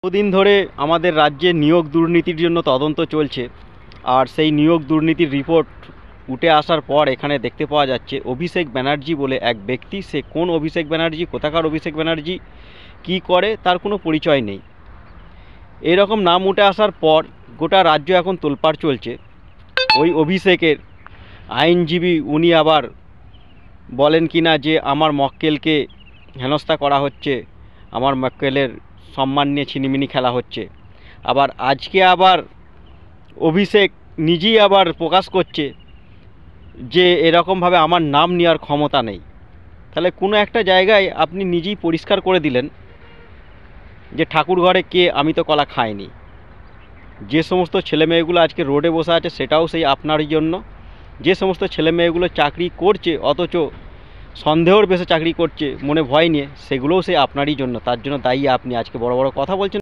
বহুদিন ধরে আমাদের রাজ্যে নিয়োগ দুর্নীতির জন্য তদন্ত চলছে। আর সেই নিয়োগ দুর্নীতির রিপোর্ট উঠে আসার পর এখানে দেখতে পাওয়া যাচ্ছে অভিষেক ব্যানার্জি বলে এক ব্যক্তি, সে কোন অভিষেক ব্যানার্জি, কোথাকার অভিষেক ব্যানার্জি, কি করে তার কোনো পরিচয় নেই। এরকম নাম উঠে আসার পর গোটা রাজ্য এখন তোলপাড় চলছে। ওই অভিষেকের আইনজীবী উনি আবার বলেন কিনা যে আমার মক্কেলকে হেনস্থা করা হচ্ছে, আমার মক্কেলের সম্মান নিয়ে ছিনিমিনি খেলা হচ্ছে। আবার আজকে আবার অভিষেক নিজেই আবার প্রকাশ করছে যে এরকমভাবে আমার নাম নেওয়ার ক্ষমতা নেই। তাহলে কোনো একটা জায়গায় আপনি নিজেই পরিষ্কার করে দিলেন যে ঠাকুর ঘরে কে, আমি তো কলা খাইনি। যে সমস্ত ছেলেমেয়েগুলো আজকে রোডে বসে আছে সেটাও সেই আপনারই জন্য। যে সমস্ত ছেলেমেয়েগুলো চাকরি করছে অথচ সন্দেহর বেশে চাকরি করছে মনে ভয় নিয়ে, সেগুলোও সেই আপনারই জন্য। তার জন্য দায়ী আপনি। আজকে বড় বড় কথা বলছেন।